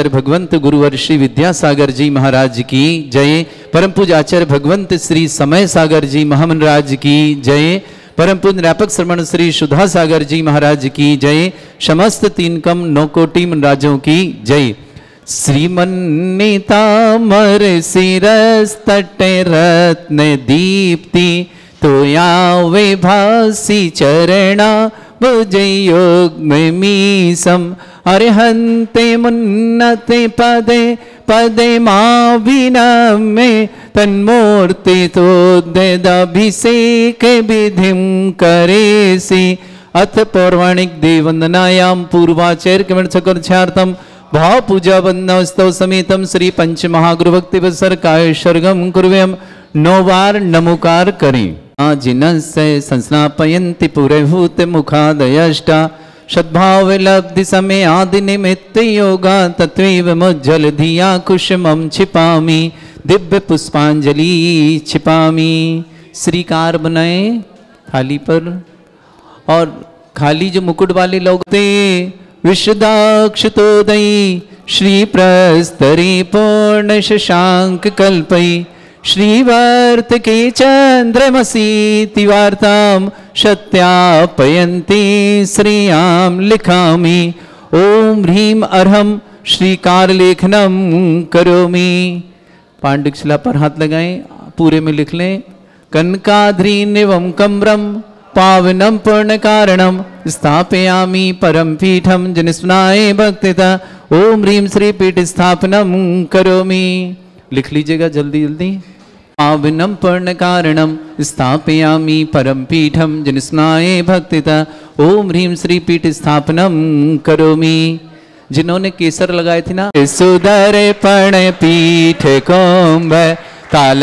भगवंत गुरुवर श्री विद्यासागर जी महाराज की जय। परम पूज्य आचार्य भगवंत श्री समय सागर जी महामंडराज की जय। परम पूज्य व्यापक श्रमण श्री सुधा सागर जी महाराज की जय। समस्त तीन कम 9 कोटि मनराजों की जय। श्रीमन्नितामर शिरस तटे रत्न दीप्ति तोया विभासी चरणा भुजै योग में मीसम अरहंते मुन्नते पदे पदे माविनमे तन्मूर्ति तोद्यभिषेक विधिम करेसि। अथ पौराणिक देववंदनायाम पूर्वाचार्य कमण सकर्षार्थम भाव पूजा वंदनोत्सव समेतम श्री पंच महागुरु भक्ति वत्सर काय सर्गम कुर्वयम 9 बार नमोकार करें। जिनस्य संस्नापयन्ति पुरहूत मुखादयष्टा सद्भाव लब्धि समय आदि निमित्त योगा तत्वैव मुज्जल धिया कुसुमं छिपामि दिव्य पुष्पांजलि छिपामि। श्रीकार बनाए थाली पर और खाली जो मुकुट वाले लोग थे विशुदाक्षतोदयी श्री प्रस्तरी पूर्ण शशांक कल्पई श्रीवर्त के चंद्रमसी तिवार्ताम सत्यापयन्ति श्रियाम लिखामि। ओम ह्रीम अर्हम श्रीकार लेखनम करोमि। पांडुशिला पर हाथ लगाएं, पूरे में लिख लें। कनकाद्रीनिवम कम्रम पावनम पूर्ण कारणम स्थापयामि परम पीठम जनिस्मनाय भक्तिता। ओम ह्रीम श्री पीठ स्थापनम करोमि। लिख लीजिएगा जल्दी जल्दी। पावनम पूर्ण कारणम स्थापयामि परम पीठम जनिस्मनाय भक्तिता। ओम ह्रीम श्री पीठ स्थापनम करोमि। जिन्होंने केसर लगाए थे ना, सुदर पण पीठ कोम्ब ताल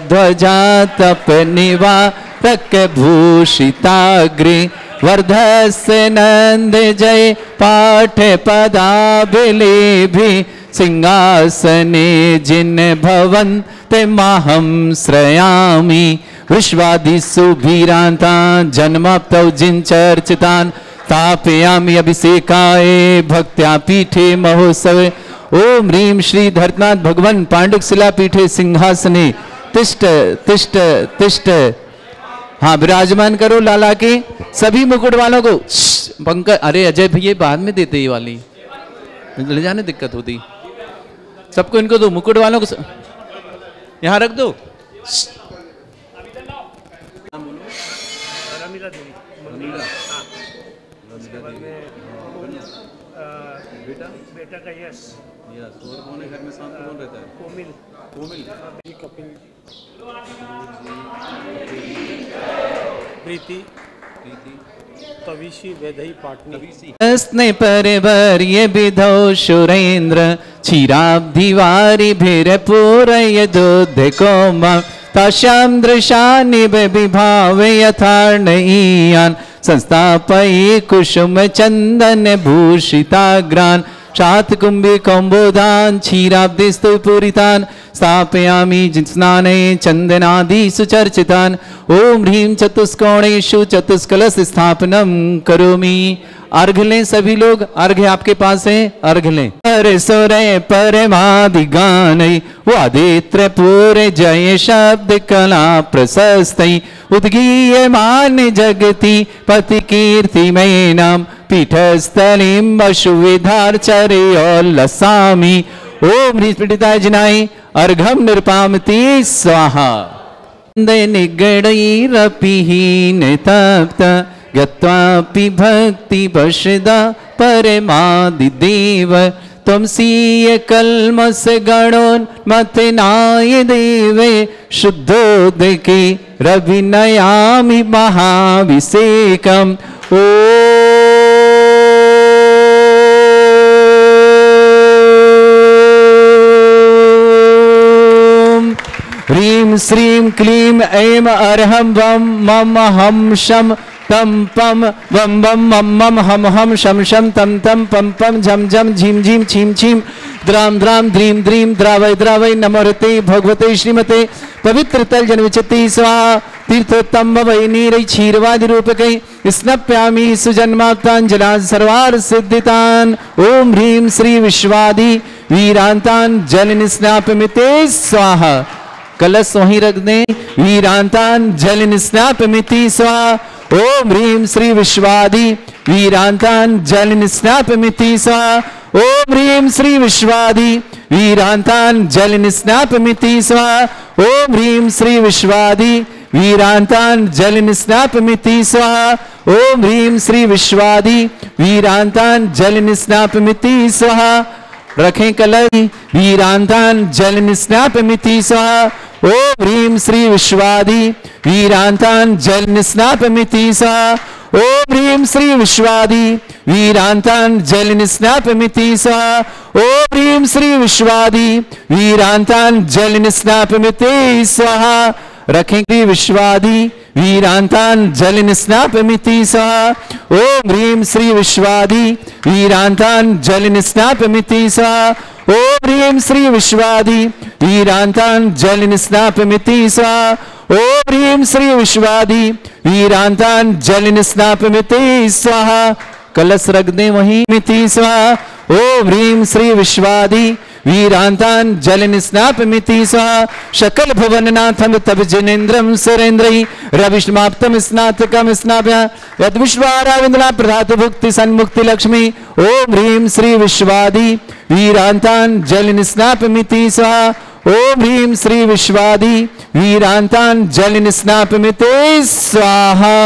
ध्वजा तप निवा तक भूषिताग्रे वर्धस्य नंद जय पाठ पदाभिलेभि सिंहासने जिन भवन्ते माहं श्रयामि। विश्वादिषु भीरान्तान् जन्माप्तौ जिन चर्चितान् स्थापयामि अभिषेकाय भक्त्या पीठे महोत्सवे। ओम ह्रीम श्री धरतनाथ भगवान पांडुशिला पीठे सिंहासने तिष्ठ तिष्ठ तिष्ठ। हाँ, विराजमान करो लाला के सभी मुकुट वालों को। पंकज, अरे अजय भैया बाद में देते ये वाली, ले जाने दिक्कत होती। सबको इनको दो, मुकुट वालों को यहाँ रख दो। बेटा का यस और कौन है घर में? शाम को कौन रहता है? कोमिल। कोमिल कपिल प्रीति तविशी वेदई पाटनी स्ने परिवर ये विधौ सुरेंद्र क्षीराब्धिवारी भीर पूरय दूध कोमा ताश्याम दृशानि विभाव यथार्णयीयान् संस्थापयि कुसुम चंदन भूषिताग्रान् शात कुंभी कौम्बोधान क्षीराब्धिस्तु पूरितान् स्थापयामि स्नाने चंदनादि सुचर्चितान्। ओम ह्रीम चतुष्कोणेषु चतुष्कलश स्थापनम करोमि। अर्घ लें सभी लोग, अर्घ आपके पास है, अर्घ लें। अरे सोरे परमादि गानै वादित्र पूरे जय शब्द कला प्रशस्तै उद्गीयमान जगति पति कीर्ति मय नाम पीठस्थलीं वशुविधार्चर्योल्लसामि। ओम ह्रीं पीठिताय जिनाय अर्घम निर्पामति स्वाहा। निगडैरपिहीन तप्त गत्वापि भक्ति वशदा परमादिदेव त्वमसीय कल्मष गणोन्मथनाय देवे शुद्धोदके रविनयामि महाभिषेकम्। ह्रीं श्रीं क्लीं ऐं अर्हं वं मम हं शं तम पम वम वम मम मम हम हम शम शम तम तम पम पम झम झम झीम झीम छीम छीम द्राम द्राम द्रीम द्रीम द्रावय द्रावय नमोरते भगवते श्रीमते पवित्र तल जन्मचति स्वाहा। तीर्थोत्तम वै नीरै क्षीरवादि रूपकै स्नप्यामि सुजन्माप्तान् जलान् सर्वार्थ सिद्धितान्। ओम ह्रीं श्री विश्वादि वीरांतान जल निस्नापमिते स्वाहा। कलश वहीं रख दें। वीरांतान जल निस्नापमिति स्वाहा। ओम ह्रीम श्री विश्वादि वीरांतान जल निस्नापमिति स्वाहा। ओम ह्रीम श्री विश्वादि वीरांतान जल निस्नापमिति स्वाहा। ओम ह्रीम श्री विश्वादि वीरांतान जल निस्नापमिति स्वाहा। ओम ह्रीम श्री विश्वादि वीरांतान जल निस्नापमिति स्वाहा। रखें कलश। वीरांतान जल निस्नापमिति स्वाहा। ओम ह्रीम श्री विश्वादि वीरांतान जल निस्नापमिति स्वाहा। ओम ह्रीम श्री विश्वादि वीरांतान जल निस्नापमिति स्वाहा। ओम ह्रीम श्री विश्वादि वीरांतान जल निस्नापमिति स्वाहा। रखेंगे विश्वादि वीरांतान जल निस्नापमिति स्वाहा। ओम ह्रीम श्री विश्वादि वीरांतान जल निस्नापमिति स्वाहा। ओम ह्रीम श्री विश्वादि वीरांतान जल निस्नापमिति स्वाहा। ओम ह्रीम श्री विश्वादि वीरांतान जल निस्नापमिति स्वाहा। कलश रख दें वहीं मिति स्वाहा। ओम ह्रीम श्री विश्वादि वीरांतान जल निस्नापमिति स्वाहा। शकल भुवननाथम तब जनेन्द्रम सुरेन्द्रई रविष्माप्तम स्नातकम स्नाभ्या यद विश्वाराविंद्रा प्रधात भुक्ति सन्मुक्ति लक्ष्मी। ओम ह्रीम श्री विश्वादि वीरांतान जल निस्नापमिति स्वाहा। ओम ह्रीम श्री विश्वादि वीरांतान जल निस्नापमिति स्वाहा।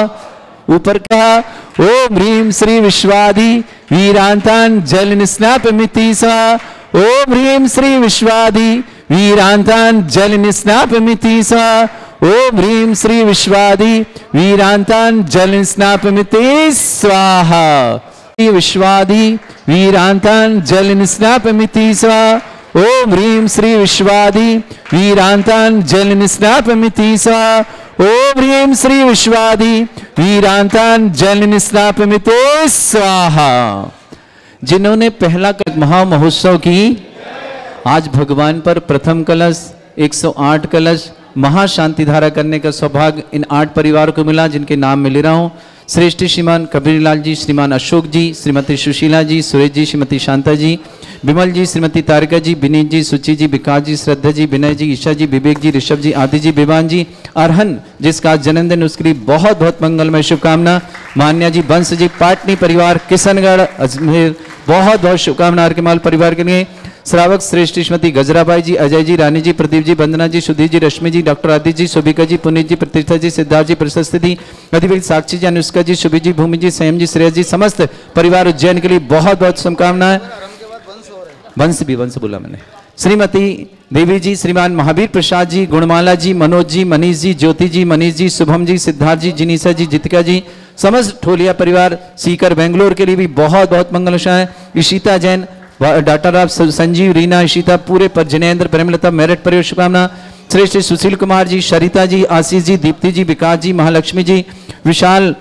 ऊपर कहा ओम ह्रीम श्री विश्वादि वीरांतान जल निस्नापमिति स्वाहा। ओम ह्रीम श्री विश्वादि वीरांतान जल निस्नापमिति स्वाहा। ओम ह्रीम श्री विश्वादि वीरांतान जल निस्नापमिति स्वाहा। विश्वादि वीरांतान जल निस्नापमिति स्वाहा। ओम ह्रीम श्री विश्वादि वीरांतान जल निस्नापमिति स्वाहा। ओम ह्रीम श्री विश्वादि वीरांतान जल निस्नापमिति स्वाहा। जिन्होंने पहला महा महोत्सव की, आज भगवान पर प्रथम कलश 108 कलश महाशांति धारा करने का सौभाग्य इन 8 परिवारों को मिला, जिनके नाम मैं ले रहा हूँ। श्रेष्ठ श्रीमान कबीरलाल जी, श्रीमान अशोक जी, श्रीमती सुशीला जी, सुरेश जी, श्रीमती शांता जी, विमल जी, श्रीमती तारिका जी, विनीत जी, सुचि जी, विकास जी, श्रद्धा जी, विनय जी, ईशा जी, विवेक जी, ऋषभ जी, आदि जी, विवान जी, अरहन जिसका जन्मदिन, उसके लिए बहुत बहुत मंगलमय शुभकामना। मान्या जी, वंश जी, पाटनी परिवार, किशनगढ़, अजमेर, बहुत बहुत शुभकामना आर्केमाल परिवार के लिए। श्रावक श्रेष्ठ श्रीमती गजराबाई जी, अजय जी, रानी जी, प्रदीप जी, वंदना जी, सुधीर जी, रश्मि जी, डॉक्टर आदित्य जी, सुभिका जी, पुनीत जी, प्रतिष्ठा जी, सिद्धार्थ जी, प्रशस्ति जी, अधिवेद साक्षी जी, अनुष्का जी, शुभी जी, भूमि जी, संयम जी, श्रेयस जी, समस्त परिवार उज्जैन के लिए बहुत बहुत शुभकामनाएं। वंश बोला मैंने। श्रीमती देवी जी, श्रीमान महावीर प्रसाद जी, गुणमाला जी, मनोज जी, मनीष जी, ज्योति जी, मनीष जी, शुभम जी, सिद्धार्थ जी, जिनीसा जी, जितिका जी, समस्त ठोलिया परिवार सीकर बेंगलोर के लिए भी बहुत बहुत मंगलशाएं। इशिता जैन, डॉक्टर ऑफ संजीव, रीना, इशिता, पूरे पर जिनेन्द्र, प्रेमलता, मेरठ परिवार शुभकामना। श्रेष्ठ सुशील कुमार जी, सरिता जी, आशीष जी, दीप्ति जी, विकास जी, महालक्ष्मी जी, विशाल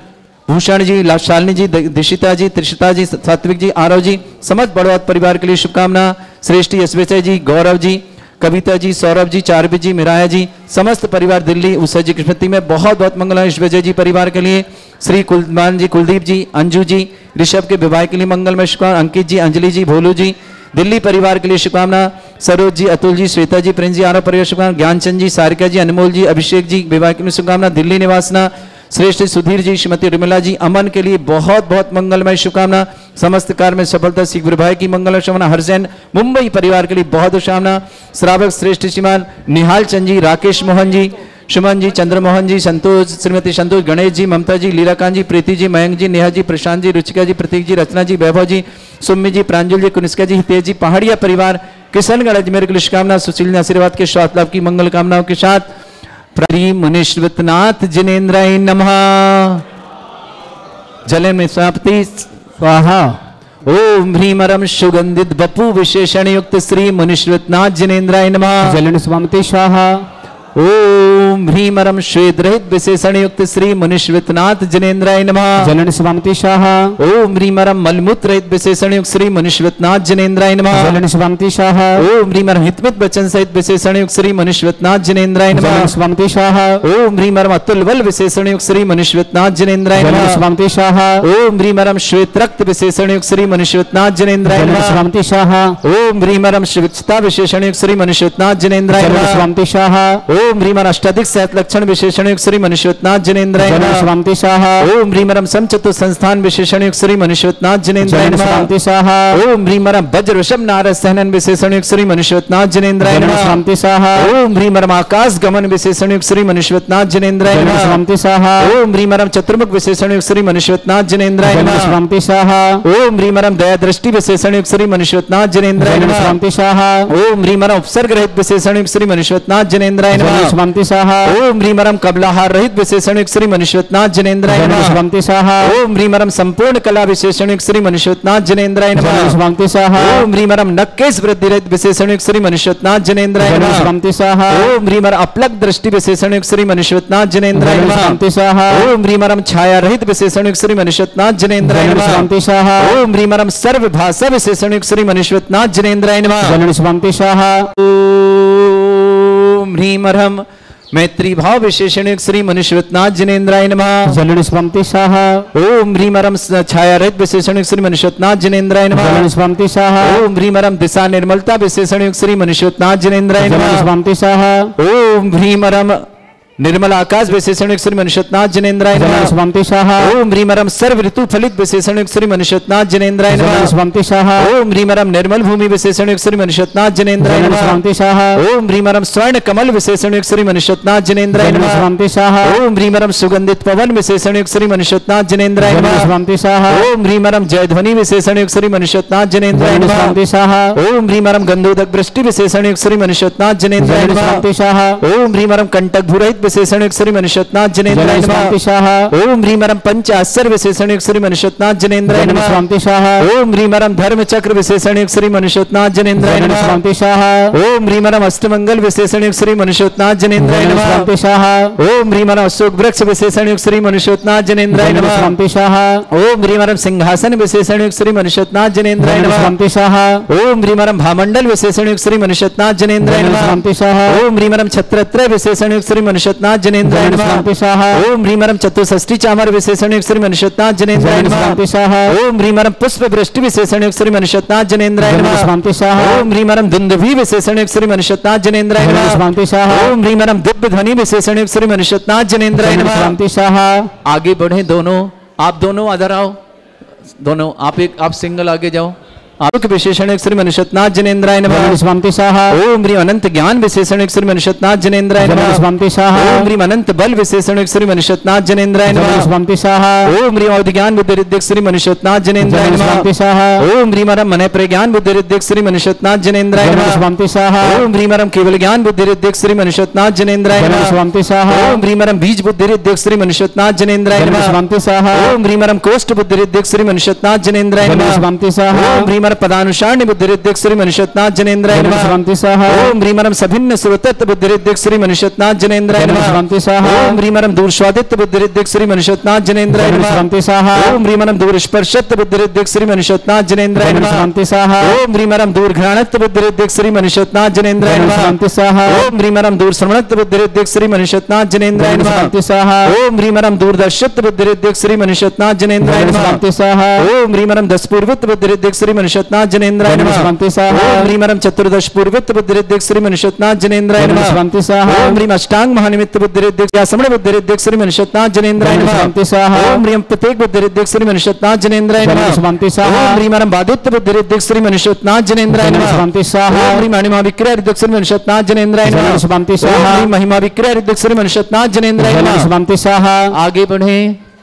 भूषण जी, शालिनी जी, दिशिता जी, त्रिषिता जी, सात्विक जी, आरव जी, समस्त बड़ौत परिवार के लिए शुभकामना। श्रेष्ठ यशवेचय जी, गौरव जी, कविता जी, सौरभ जी, चारवी जी, मिराया जी, समस्त परिवार दिल्ली उषा जी की स्मृति में बहुत बहुत मंगल। यशवेचय जी परिवार के लिए, श्री कुलमान जी, कुलदीप जी, अंजू जी, ऋषभ के विवाह के लिए मंगलमय शुभकामना। अंकित जी, अंजलि जी, भोलू जी, दिल्ली परिवार के लिए शुभकामना। सरोज जी, अतुल जी, श्वेता जी, प्रिंस जी, आरव परिवार शुभकामना। ज्ञानचंद जी, सारिका जी, अनमोल जी, अभिषेक जी विवाह के लिए शुभकामना। दिल्ली निवासना श्रेष्ठ शुधीर जी, श्रीमती उर्मिला जी, अमन के लिए बहुत बहुत मंगलमय शुभकामना। समस्त कार्य में सफलता, शीघ्र विवाह की मंगल शुभकामना। हरजैन मुंबई परिवार के लिए बहुत शुभकामना। श्रावक श्रेष्ठ श्रीमान निहाल चंद जी, राकेश मोहन जी, सुमन जी, चंद्रमोहन जी, संतोष, श्रीमती संतोष, गणेश जी, ममता जी, लीलाकांत जी, प्रीति जी, मयंक जी, नेहा जी, प्रशांत जी, रुचिका जी, प्रतीक जी, रचना जी, वैभव जी, सुम्मी जी, प्रांजल जी, कुनिष्का जी, हितेश जी, पहाड़िया परिवार, किशनगढ़ अजमेर के लिए शुभकामना। सुशील ने आशीर्वाद के स्वास्थ्य लाभ की मंगल कामनाओं के साथ प्री मुनिश्वतनाथ जिनेन्द्राय नमः। जल में समाप्ति स्वाहा। ओम ह्रीमरम सुगंधित बपु विशेषण युक्त श्री मुनिश्वतनाथ जिनेन्द्राय नमः। जल में समाप्ति स्वाहा। ओम ह्रीमरम श्वेत रहित विशेषण युक्त श्री मुनिश्वितनाथ जनेन्द्राय नमः। जलन स्वामति शाह। ओम ह्रीमरम मलमूत्र रहित विशेषण युक्त श्री मुनिश्वितनाथ जनेन्द्राय नमः। जलन स्वामति शाह। ओम ह्रीमरम हितमित वचन सहित विशेषण युक्त श्री मुनिश्वितनाथ जनेन्द्राय नमः। जलन स्वामति शाह। ओम ह्रीमरम अतुल बल विशेषण युक्त श्री मुनिश्वितनाथ जनेन्द्राय जलन नमः। स्वामति शाह। ओम ह्रीमरम श्वेत रक्त विशेषण युक्त श्री मुनिश्वितनाथ जनेन्द्राय जलन नमः। स्वामति शाह। ओम ह्रीमरम शिवक्षता विशेषण युक्त श्री मुनिश्वितनाथ जनेन्द्राय जलन नमः। स्वामति शाह। ओम ह्रीमर अष्टाधिक सहत लक्षण विशेषण युक्त श्री मुनिश्वितनाथ जनेन्द्राय जलन नमः। स्वामति शाह। ओम ह्रीमरम समचतुर संस्थान विशेषण युक्त श्री मुनिश्वितनाथ जनेन्द्राय जलन नमः। स्वामति शाह। ओम ह्रीमरम वज्र वृषभ नारद सहनन विशेषण युक्त श्री मुनिश्वितनाथ जनेन्द्राय जलन नमः। स्वामति शाह। ओम ह्रीमरम आकाश गमन विशेषण युक्त श्री मुनिश्वितनाथ जनेन्द्राय जलन नमः। स्वामति शाह। ओम ह्रीमरम चतुर्मुख विशेषण युक्त श्री मुनिश्वितनाथ जनेन्द्राय जलन नमः। स्वामति शाह। ओम ह्रीमरम दया दृष्टि विशेषण युक्त श्री मुनिश्वितनाथ जनेन्द्राय जलन नमः। स्वामति शाह। ओम ह्रीमरम उपसर्ग रहित विशेषण युक्त श्री मुनिश्वितनाथ जनेन्द्राय जलन नमः। स्वामति शाह। ओम ह्रीमरम कबलाहार रहित विशेषण युक्त श्री मुनिश्वितनाथ जनेन्द्राय जलन नमः। स्वामति शाह। ओम ह्रीमरम संपूर्ण कला विशेषण युक्त श्री मुनिश्वितनाथ जनेन्द्राय जलन नमः। स्वामति शाह। ओम ह्रीमरम नक्केश वृद्धि रहित विशेषण युक्त श्री मुनिश्वितनाथ जनेन्द्राय जलन नमः। स्वामति शाह। ओम ह्रीमर अपलक दृष्टि विशेषण युक्त श्री मुनिश्वितनाथ जनेन्द्राय जलन नमः। स्वामति शाह। ओम ह्रीमरम छाया रहित विशेषण युक्त श्री मुनिश्वितनाथ जनेन्द्राय जलन नमः। स्वामति शाह। ओम ह्रीमरम सर्व भाषा विशेषण युक्त श्री मुनिश्वितनाथ जनेन्द्राय नमः। जलन स्वामति शाह। ओम ह्रीमरम मैत्री भाव विशेषण युक्त श्री मुनिश्वितनाथ जनेन्द्राय नमः। जलन स्वामति शाह। ओम ह्रीमरम छाया रहित विशेषण युक्त श्री मुनिश्वितनाथ जनेन्द्राय नमः। जलन स्वामति शाह। ओम ह्रीमरम दिशा निर्मलता विशेषण युक्त श्री मुनिश्वितनाथ जनेन्द्राय जलन नमः। स्वामति शाह। ओम ह्रीमरम निर्मल आकाश विशेषण युक्त श्री मुनिश्वितनाथ जनेन्द्राय जलन नमः। स्वामति शाह। ओम ह्रीमरम सर्व ऋतु फलित विशेषण युक्त श्री मुनिश्वितनाथ जनेन्द्राय जलन नमः। स्वामति शाह। ओम ह्रीमरम निर्मल भूमि विशेषण युक्त श्री मुनिश्वितनाथ जनेन्द्राय जलन नमः। स्वामति शाह। ओम ह्रीमरम स्वर्ण कमल विशेषण युक्त श्री मुनिश्वितनाथ जनेन्द्राय जलन नमः। स्वामति शाह। ओम ह्रीमरम सुगंधित पवन विशेषण युक्त श्री मुनिश्वितनाथ जनेन्द्राय जलन नमः। स्वामति शाह। ओम ह्रीमरम जयध्वनि विशेषण युक्त श्री मुनिश्वितनाथ जनेन्द्राय जलन नमः। स्वामति शाह। ओम ह्रीमरम गंधोदक वृष्टि विशेषण युक्त श्री मुनिश्वितनाथ जनेन्द्राय जलन नमः। स्वामति शाह। ओम ह्रीमरम कंटक भूरहित विशेषण युक्त श्री मुनिश्वितनाथ जनेन्द्राय जलन नमः। स्वामति शाह। ओम ह्रीमरम पंच आश्चर्य विशेषण युक्त श्री मुनिश्वितनाथ जनेन्द्राय जलन नमः। स्वामति शाह। ओम ह्रीमरम धर्म चक्र विशेषण युक्त श्री मुनिश्वितनाथ जनेन्द्राय जलन नमः। स्वामति शाह। ओम ह्रीमरम अष्टमंगल विशेषण युक्त श्री मुनिश्वितनाथ जनेन्द्राय जलन नमः। स्वामति शाह। ओम ह्रीमरम अशोक वृक्ष विशेषण युक्त श्री मुनिश्वितनाथ जनेन्द्राय जलन नमः। स्वामति शाह। ओम ह्रीमरम सिंहासन विशेषण युक्त श्री मुनिश्वितनाथ जनेन्द्राय जलन नमः। स्वामति शाह। ओम ह्रीमरम भामंडल विशेषण युक्त श्री मुनिश्वितनाथ जनेन्द्राय जलन नमः। स्वामति शाह। ओम ह्रीमरम छत्रत्रय विशेषण युक्त श्री मुनिश्वितनाथ जनेन्द्राय जलन नमः। स्वामति शाह। ओम ह्रीमरम चतुष्षष्टि चामर विशेषण युक्त श्री मुनिश्वितनाथ जनेन्द्राय जलन नमः। स्वामति शाह। ओम ह्रीमरम पुष्प वृष्टि विशेषण युक्त श्री मुनिश्वितनाथ जनेन्द्राय जलन नमः। स्वामति शाह। ओम ह्रीमरम दुंदुभि विशेषण युक्त श्री मुनिश्वितनाथ जनेन्द्राय जलन नमः। स्वामति शाह। ओम ह्रीमरम दिव्य ध्वनि विशेषण युक्त श्री मुनिश्वितनाथ जनेन्द्राय जलन नमः। स्वामति शाह। आगे बढ़े दोनों, आप दोनों इधर आओ, दोनों आप सिंगल आगे जाओ। आलोक विशेषण युक्त श्री मुनिश्वितनाथ जनेन्द्राय नमः। जलन स्वामति शाह। ओम ह्रीम अनंत ज्ञान विशेषण युक्त श्री मुनिश्वितनाथ जनेन्द्राय जलन नमः। स्वामि शाह। ओम ह्रीम अनंत बल विशेषण युक्त श्री मुनिश्वितनाथ जनेन्द्राय जलन नमः। स्वामि शाह। ओम ह्रीम अवधि ज्ञान बुद्धि रिद्धिक श्री मुनिश्वितनाथ जनेन्द्राय जलन नमः। स्वामि शाह। ओम ह्रीम अरम मन प्रज्ञान बुद्धि रिद्धिक श्री मुनिश्वितनाथ जनेन्द्राय जलन नमः। स्वामि शाह। ओम ह्रीम अरम केवल ज्ञान बुद्धि रिद्धिक श्री मुनिश्वितनाथ जनेन्द्राय जलन नमः। स्वामि शाह। ओम ह्रीम अरम बीज बुद्धि रिद्धिक श्री मुनिश्वितनाथ जनेन्द्राय जलन नमः। स्वामि शाह। ओम ह्रीम अरम कोष्ठ बुद्धि रिद्धिक श्री मुनिश्वितनाथ जनेन्द्राय जलन नमः। स्वामि शाह। ओम ह्रीम अरम पदानुसारणी बुद्धि रिद्धिक श्री मुनिश्वितनाथ जनेन्द्राय जलन नमः। स्वामि शाह। ओम ह्रीम अरम सभिन्न सुरतत्व बुद्धि रिद्धिक श्री मुनिश्वितनाथ जनेन्द्राय जलन नमः। स्वामि शाह। ओम ह्रीम अरम दूर स्वादित्व बुद्धि रिद्धिक श्री मुनिश्वितनाथ जनेन्द्राय जलन नमः। स्वामि शाह। ओम ह्रीम अरम दूर स्पर्शत्व बुद्धि रिद्धिक श्री मुनिश्वितनाथ जनेन्द्राय जलन नमः। स्वामि शाह। ओम ह्रीम अरम दूर घ्राणत्व बुद्धि रिद्धिक श्री मुनिश्वितनाथ जनेन्द्राय जलन नमः। स्वामि शाह। ओम ह्रीम अरम दूर श्रवणत्व बुद्धि रिद्धिक श्री मुनिश्वितनाथ जनेन्द्राय जलन नमः। स्वामि शाह। ओम ह्रीम अरम दूरदर्शित्व बुद्धि रिद्धिक श्री मुनिश्वितनाथ जनेन्द्राय जलन नमः। स्वामि शाह। ओम ह्रीम अरम दस पूर्वत्व बुद्धि रिद्धिक श्री मुनिश्वितनाथ जनेन्द्राय जलन नमः। स्वामि शाह। ओम ह्रीम अरम चतुर्दश पूर्वत्व बुद्धि रिद्धिक श्री मुनिश्वितनाथ जनेन्द्राय जलन नमः। स्वामि शाह। ओम ह्रीम अष्टांग महानिमित्त बुद्धि रिद्धिक समण बुद्धि रिद्धिक श्री मुनिश्वितनाथ जनेन्द्राय जलन नमः। स्वामि शाह। ओम ह्रीम प्रत्येक बुद्धि रिद्धिक श्री मुनिश्वितनाथ जनेन्द्राय जलन नमः। स्वामि शाह। ओम ह्रीम अरम बाधित्व बुद्धि रिद्धिक श्री मुनिश्वितनाथ जनेन्द्राय जलन नमः। स्वामि शाह। ओम ह्रीम अणिमा विक्रय रिद्धिक श्री मुनिश्वितनाथ जनेन्द्राय जलन नमः। स्वामि शाह। ओम ह्रीम महिमा विक्रय रिद्धिक श्री मुनिश्वितनाथ जनेन्द्राय जलन नमः। स्वामि शाह। आगे बढ़े,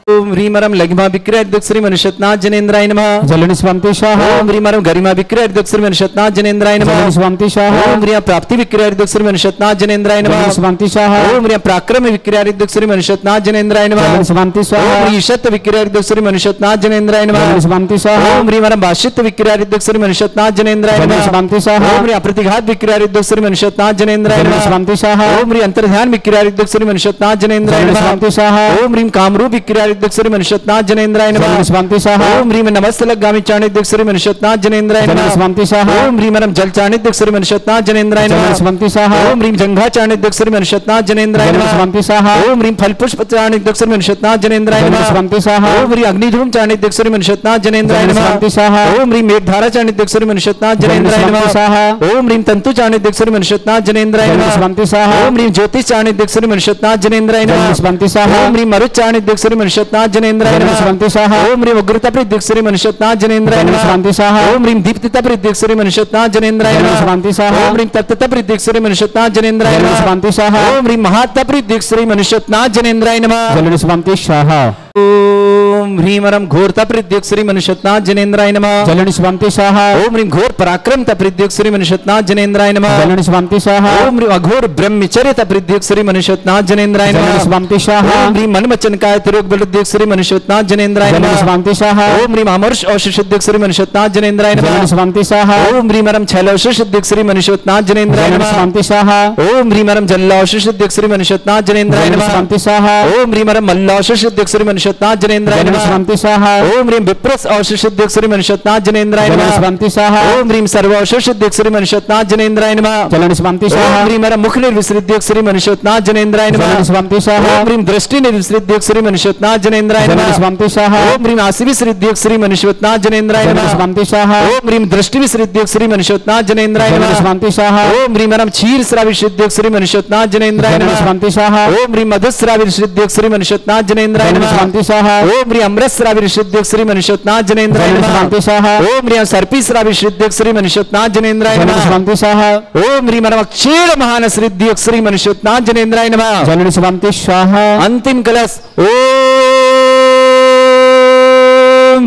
ओम ह्रीमरम लघिमा विक्रय श्री मनुष्यनाथ जनेन्द्राय नमः। जलनि स्वान्तिशाः ओम ह्रीमरम गरिमा विक्रय श्री मनुष्यनाथ जनेन्द्राय नमः। जलनि स्वान्तिशाः ओम ह्रीम प्राप्ति विक्रय श्री मनुष्यनाथ जनेन्द्राय नमः। जलनि स्वान्तिशाः ओम ह्रीम पराक्रम विक्रय श्री मनुष्यनाथ जनेन्द्राय नमः। जलनि स्वान्तिशाः ओम ह्रीशत विक्रय श्री मनुष्यनाथ जनेन्द्राय नमः। जलनि स्वान्तिशाः ओम ह्रीमरम भाषित विक्रय श्री मनुष्यनाथ जनेन्द्राय जलनि नमः। स्वान्तिशाः ओम ह्रीम प्रतिघात विक्रय श्री मनुष्यनाथ जनेन्द्राय जलनि नमः। स्वान्तिशाः ओम ह्रीम अंतर्ध्यान विक्रय श्री मनुष्यनाथ जनेन्द्राय जलनि नमः। स्वान्तिशाः ओम ह्रीम कामरूप विक्रय श्री मनुष्यनाथ जनेन्द्राय नमः। जलनि स्वान्तिशाः ओम ह्रीम नमस्तलगामी चाणिद्य श्री मनुष्यनाथ जनेन्द्राय जलनि नमः। स्वान्तिशाः ओम ह्रीमरम जल चाणिद्य श्री मनुष्यनाथ जनेन्द्राय जलनि नमः। स्वान्तिशाः ओम ह्रीम जंघा चाणिद्य श्री मनुष्यनाथ जनेन्द्राय जलनि नमः। स्वान्तिशाः ओम ह्रीम फल पुष्प चाणिद्य श्री मनुष्यनाथ जनेन्द्राय जलनि नमः। स्वान्तिशाः ओम ह्रीम अग्निधूम चाणिद्य श्री मनुष्यनाथ जनेन्द्राय जलनि नमः। स्वान्तिशाः ओम ह्रीम मेघधारा चाणिद्य श्री मनुष्यनाथ जनेन्द्राय जलनि नमः। स्वान्तिशाः ओम ह्रीम तंतु चाणिद्य श्री मनुष्यनाथ जनेन्द्राय जलनि नमः। स्वान्तिशाः ओम ह्रीम ज्योतिष चाणिद्य श्री मनुष्यनाथ जनेन्द्राय नमः। जलनि स्वान्तिशाः ओम ह्रीम मरुत चाणिद्य श्री मनुष्यनाथ जनेन्द्राय जलनि नमः। स्वान्तिशाः ओम ह्रीम उग्रता प्रत्यक्ष श्री मनुष्यनाथ जनेन्द्राय जलनि नमः। स्वान्तिशाः ओम ह्रीम दीप्तिता प्रत्यक्ष श्री मनुष्यनाथ जनेन्द्राय जलनि नमः। स्वान्तिशाः ओम ह्रीम तत्तता प्रत्यक्ष श्री मनुष्यनाथ जनेन्द्राय जलनि नमः। स्वान्तिशाः ओम ह्रीम महात्ता प्रत्यक्ष श्री मनुष्यनाथ जनेन्द्राय नमः। जलनि स्वान्तिशाः ओम ह्रीमरम घोरता प्रत्यक्ष श्री मनुष्यनाथ जनेन्द्राय नमः। जलनि स्वान्तिशाः ओम ह्रीम घोर पराक्रमता प्रत्यक्ष श्री मनुष्यनाथ जनेन्द्राय नमः। जलनि स्वान्तिशाः ओम ह्रीम अघोर ब्रह्मचर्यता प्रत्यक्ष श्री मनुष्यनाथ जनेन्द्राय जलनि नमः। स्वान्तिशाः ओम ह्रीम मनमचन काय तिरोग बलद्यक्ष श्री मनुष्यनाथ जनेन्द्राय जलनि नमः। स्वान्तिशाः ओम ह्रीम अमर्ष औषधीय श्री मनुष्यनाथ जनेन्द्राय जलनि नमः। स्वान्तिशाः ओम ह्रीमरम छैलौषधीय श्री मनुष्यनाथ जनेन्द्राय जलनि नमः। स्वान्तिशाः ओम ह्रीमरम जल्लौषधीय श्री मनुष्यनाथ जनेन्द्राय जलनि नमः। स्वान्तिशाः ओम ह्रीमरम मल्लौषधीय श्री मनुष्यनाथ जनेन्द्राय जलनि नमः। स्वान्तिशाः ओम ह्रीम विप्रस औषधीय श्री मनुष्यनाथ जनेन्द्राय जलनि नमः। स्वान्तिशाः ओम ह्रीम सर्वौषधीय श्री मनुष्यनाथ जनेन्द्राय नमः। जलनि स्वान्तिशाः ओम ह्रीमरम मुख निर्विसृद्य श्री मनुष्यनाथ जनेन्द्राय नमः। जलनि स्वान्तिशाः ओम ह्रीम दृष्टि निर्विसृद्य श्री मनुष्यनाथ जनेन्द्राय जलनि नमः। स्वान्तिशाः ओम ह्रीम आसि विसृद्य श्री मनुष्यनाथ जनेन्द्राय जलनि नमः। स्वान्तिशाः ओम ह्रीम दृष्टि विसृद्य श्री मनुष्यनाथ जनेन्द्राय जलनि नमः। स्वान्तिशाः ओम ह्रीमरम क्षीर श्राविशुद्ध श्री मनुष्यनाथ जनेन्द्राय जलनि नमः। स्वान्तिशाः ओम ह्रीम मधुश्राविशुद्ध श्री मनुष्यनाथ जनेन्द्राय जलनि नमः। स्वान्तिशाः ओम ह्रीम अमृतश्राविशुद्ध श्री मनुष्यनाथ जनेन्द्राय जलनि नमः। स्वान्तिशाः ओम ह्रीम सर्पिश्राविशुद्ध श्री मनुष्यनाथ जनेन्द्राय जलनि नमः। स्वान्तिशाः ओम ह्रीम अक्षीण महान श्रीद्य श्री मनुष्यनाथ जनेन्द्राय नमः। जलनि स्वान्तिशाः अंतिम कलश ओम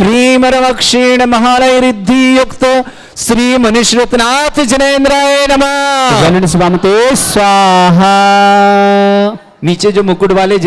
ह्रीम अक्षीण महालय रिद्धि युक्त श्री मनुष्यनाथ जनेन्द्राय नमः। जलनि स्वान्तिशाः नीचे जो मुकुट वाले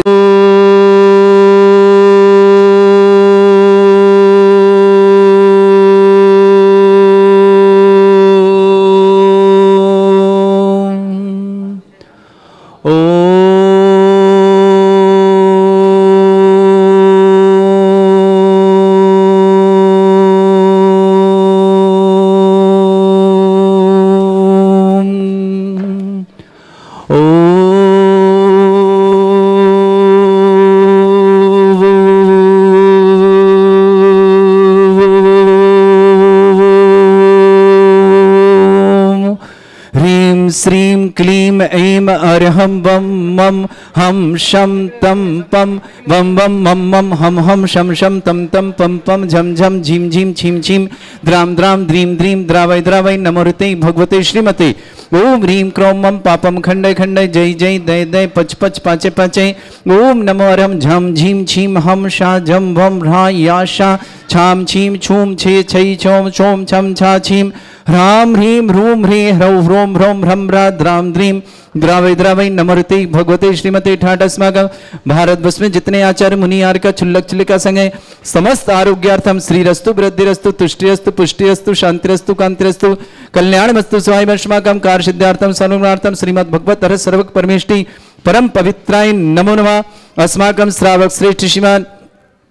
श्रीं क्लीं ऐं अर्हं वं मं हम शं तं पं वं वं मं मं हम हम शं शं तं तं पं पं झं झं झीं झीं छीं छीं द्रां द्रां द्रीं द्रीं द्रावै द्रावै नमोते भगवते श्रीमते ओम ह्रीं क्रों मं पापं खण्डय खण्डय जय जय दय दय पच पच पाचे पाचे ओम नमो अरहं झं झीं छीं हम शा झं भं ह्रा या शा छाम छीं छूम छे छै छौम छौम छम छा छीं ह्रां ह्रीं ह्रूं ह्रीं ह्रौं ह्रों ह्रौं ह्रं ह्रा द्रां द्रीं द्रावै द्रावै नमोते भगवते श्रीमते ठाट अस्माकं भारतवर्ष में जितने आचार्य मुनि आर्य का छुल्लक छुल्लिका संग है समस्त आरोग्यार्थम श्रीरस्तु वृद्धिरस्तु तुष्टिरस्तु पुष्टिरस्तु शांतिरस्तु कांतिरस्तु कल्याणमस्तु स्वामिवर्षमाकं कार्य सिद्धार्थम सर्वनार्थम श्रीमद् भगवत हर सर्वक परमेष्टि परम पवित्राय नमो नमः। अस्माकं श्रावक श्रेष्ठ श्रीमान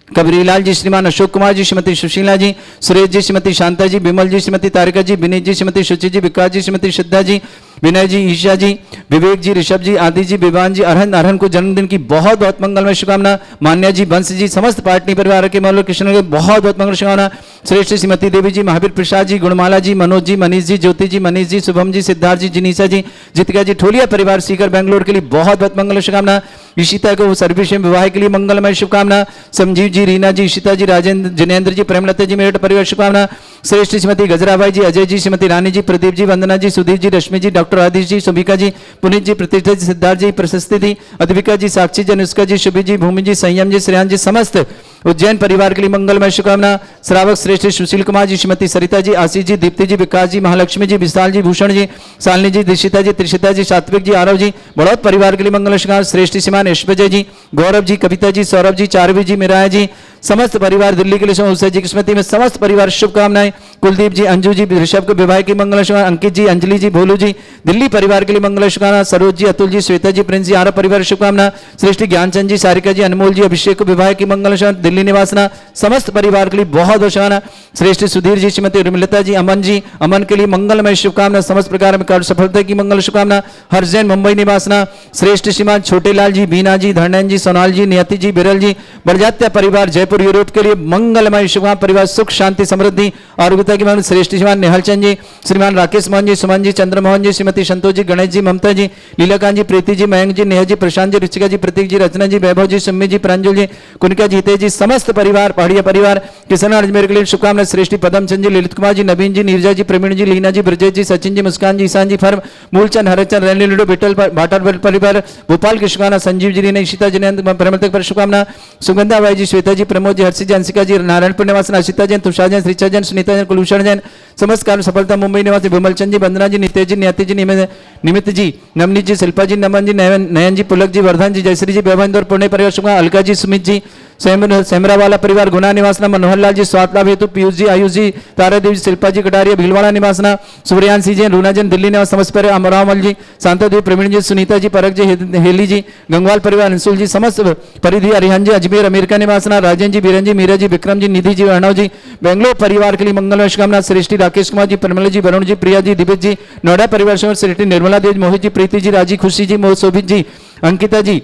कबरीलाल जी, श्रीमान अशोक कुमार जी, श्रीमती सुशीला जी, सुरेश जी, श्रीमती शांता जी, विमल जी, श्रीमती तारिका जी, विनीत जी, श्रीमती शुचि जी, विकास जी, श्रीमती श्रद्धा जी, विनय जी, ईशा जी, विवेक जी, ऋषभ जी, आदि जी, विवान जी, अरहन अरहन को जन्मदिन की बहुत बहुत मंगलमय शुभकामना। मान्या जी, बंश जी, समस्त पाटनी परिवार के मौल कृष्ण के बहुत बहुत मंगल शुभकामना। श्रेष्ठ श्रीमती देवी जी, महावीर प्रसाद जी, गुणमाला जी, मनोज जी, मनीष जी, ज्योति जी, मनीष जी, शुभम जी, सिद्धार्थ जी, जिनीसा जी, जितिका जी, ठोलिया परिवार सीकर बेंगलोर के लिए बहुत बहुत मंगल शुभकामना। ईशिता को सर्विशेम विवाह के लिए मंगलमय शुभकामना। संजीव जी, रीना जी, ईशिता जी, राजेंद्र, जिनेन्द्र जी, प्रेमलता जी, मेरठ परिवार शुभकामना। श्रेष्ठ श्रीमती गजराबाई जी, अजय जी, श्रीमती रानी जी, प्रदीप जी, वंदना जी, सुधीर जी, रश्मि जी, डॉक्टर आदिश जी, सुभिका जी, पुनीत जी, प्रतिष्ठा जी, सिद्धार्थ जी, प्रशस्ति जी, अद्विका जी, साक्षी जी, अनुष्का जी, शुभी जी, भूमि जी, संयम जी, श्रेयान जी, समस्त उज्जैन परिवार के लिए मंगलमय शुभकामना। श्रावक श्रेष्ठ सुशील कुमार जी, श्रीमती सरिता जी, आशीष जी, दीप्ति जी, विकास जी, महालक्ष्मी जी, विशाल जी, भूषण जी, शालिनी जी, दीक्षिता जी, त्रिषिता जी, सात्विक जी, आरव जी, बड़ौद परिवार के लिए मंगल शुभकामना। श्रेष्ठ श्रीमान ऐश्वर्य जी, गौरव जी, कविता जी, सौरभ जी, चारवी जी, मीरा जी, समस्त परिवार दिल्ली के लिए उषा जी की स्मृति में समस्त परिवार शुभकामनाएं। कुलदीप जी, अंजू जी, ऋषभ को विवाह की मंगल शुभकामना। अंकित जी, अंजलि जी, भोलू जी, दिल्ली परिवार के लिए मंगल शुभकामना। सरोज जी, अतुल जी, श्वेता जी, प्रिंस जी, आरव परिवार शुभकामना। श्रेष्ठ ज्ञानचंद जी, सारिका जी, अनमोल जी, अभिषेक को विवाह की मंगल शुभकामना। दिल्ली निवासना समस्त परिवार के लिए बहुत बहुत शुभकामना। श्रेष्ठ सुधीर जी, श्रीमती उर्मिलता जी, अमन जी, अमन के लिए मंगलमय शुभकामना। समस्त प्रकार में कार्य सफलता की मंगल शुभकामना। हरजैन, मुंबई निवासना। श्रेष्ठ श्रीमान छोटेलाल जी, बीना जी, धर्णन जी, सोनाल जी, नियति जी, बिरल जी, बरजात्या परिवार जयपुर यूरोप के लिए मंगलमय शुभकामना। परिवार सुख शांति समृद्धि आरोग्यता की मांग। श्रेष्ठ श्रीमान निहालचंद जी, श्रीमान राकेश मोहन जी, सुमन जी, चंद्रमोहन जी, श्रीमती संतोष जी, गणेश जी, ममता जी, लीलाकांत जी, प्रीति जी, मयंक जी, नेहा जी, प्रशांत जी, ऋचिका जी, प्रतीक जी, रचना जी, वैभव जी, सुम्मी जी, प्रांजल जी, कुनिका जी, हितेश जी, समस्त परिवार पहाड़िया परिवार किशन अजमेर के लिए शुभकामना। श्रेष्ठी पदम चंद जी, ललित कुमार जी, नवीन जी, नीरजा जी, प्रवीण जी, लीना जी, ब्रजेश जी, सचिन जी, मुस्कान जी, ईशान जी, फर्म मूलचंद, हरचंद, रैली लूडो, बिटल भाटर परिवार भोपाल की शुभकामना। संजीव जी, रीना, ईशिता जी, प्रेमलता पर शुभकामना। सुगंधा बाई जी, श्वेता जी, प्रमोद जी, हर्षित जी, अंशिका जी, नारायणपुर निवासी अशिता जैन, तुषार जैन, श्रीचा जैन, सुनीता जैन, कुलभूषण जैन, समस्त कार्य सफलता। मुंबई निवासी विमलचंद जी, वंदना जी, नितेश जी, न्याति जी, निमित जी, नवनीत जी, शिल्पा जी, नमन जी, नयन जी, पुलक जी, वर्धन जी, जयश्री जी, व्यवहार और पुणे परिवार शुभकामना। अलका जी, सुमित जी, सेमरा वाला परिवार गुना निवासना। मनोहर लाल जी, स्वास्थ्य लाभ हेतु पीयूष जी, आयुष जी, तारादेव जी, शिल्पा जी, कटारिया भीलवाड़ा निवासना। सूर्यान सिंह जी, रूना जैन, दिल्ली निवास समस्त परिवार। अमरावल जी, शांतादेवी, प्रवीण जी, सुनीता जी, परक जी, हेली जी, गंगवाल परिवार, अंशुल जी, समस्त परिधि, अरिहन जी, अजमेर अमेरिका निवासना। राजन जी, बीरन जी, मीरा जी, विक्रम जी, निधि जी, अर्णव जी, बेंगलोर परिवार के लिए मंगलमय शुभकामना। श्रेष्ठी राकेश कुमार जी, परमल जी, वरुण जी, प्रिया जी, दिव्य जी, नोएडा परिवार श्रेष्ठी निर्मला देव, मोहित जी, प्रीति जी, राजी, खुशी जी, शोभित जी, अंकिता जी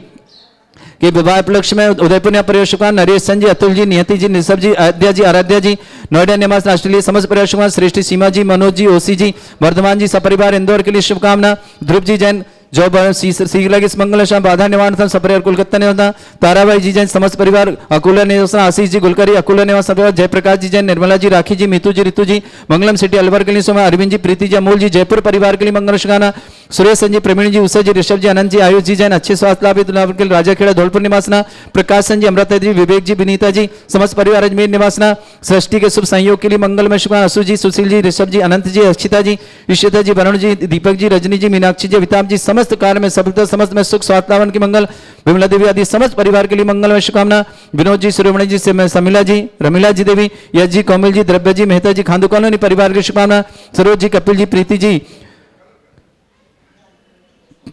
के विवाह उपलक्ष्य में उदयपुर परिवार शुभकामना। नरेश चंद जी, अतुल जी, नियति जी, निसब जी, अयोध्या जी, आराध्या जी, नोएडा निवास ऑस्ट्रेलिया समस्त परिवार शुभकामना। श्रेष्ठी सीमा जी, मनोज जी, ओसी जी, वर्धमान जी, सपरिवार इंदौर के लिए शुभकामना। ध्रुव जी जैन जो सीगला के मंगल शाम बाधा निवारण सपरिवार कोलकाता निवास। ताराबाई जी जैन समस्त परिवार अकोला निवास। आशीष जी गुलकरी अकोला निवास परिवार। जयप्रकाश जी जैन, निर्मला जी, राखी जी, मीतू जी, ऋतु जी, मंगलम सिटी अलवर के लिए सोमा। अरविंद जी, प्रीति जी, अमोल जी, जयपुर परिवार के लिए मंगल शुभकामना। सुरेश जी, प्रवीण जी, उषा जी, ऋषभ जी, अनंत जी, आयुष जी जैन अच्छे स्वास्थ्य लाभ के राजाखेड़ा धौलपुर निवासना। प्रकाश जी, अमृता जी, विवेक जी, विनीता जी, समस्त परिवार अजमेर निवासना। सृष्टि के शुभ संयोग के लिए मंगलमय शुभकामना। असु जी, सुशील जी, ऋषभ जी, अनंत जी, अक्षिता जी, ईशिता जी, वरुण जी, दीपक जी, रजनी जी, मीनाक्षी जी, अमिताभ जी, समस्त कार्य में सफलता, समस्त में सुख स्वास्थ्य की मंगल। विमला देवी आदि समस्त परिवार के लिए मंगलमय शुभकामना। विनोद जी, शिरोमणि जी, समिला जी, रमीला जी देवी, यश जी, कोमल जी, द्रव्य जी, मेहता जी, खांदू कॉलोनी परिवार की शुभकामना। सरोज जी, कपिल जी, प्रीति जी,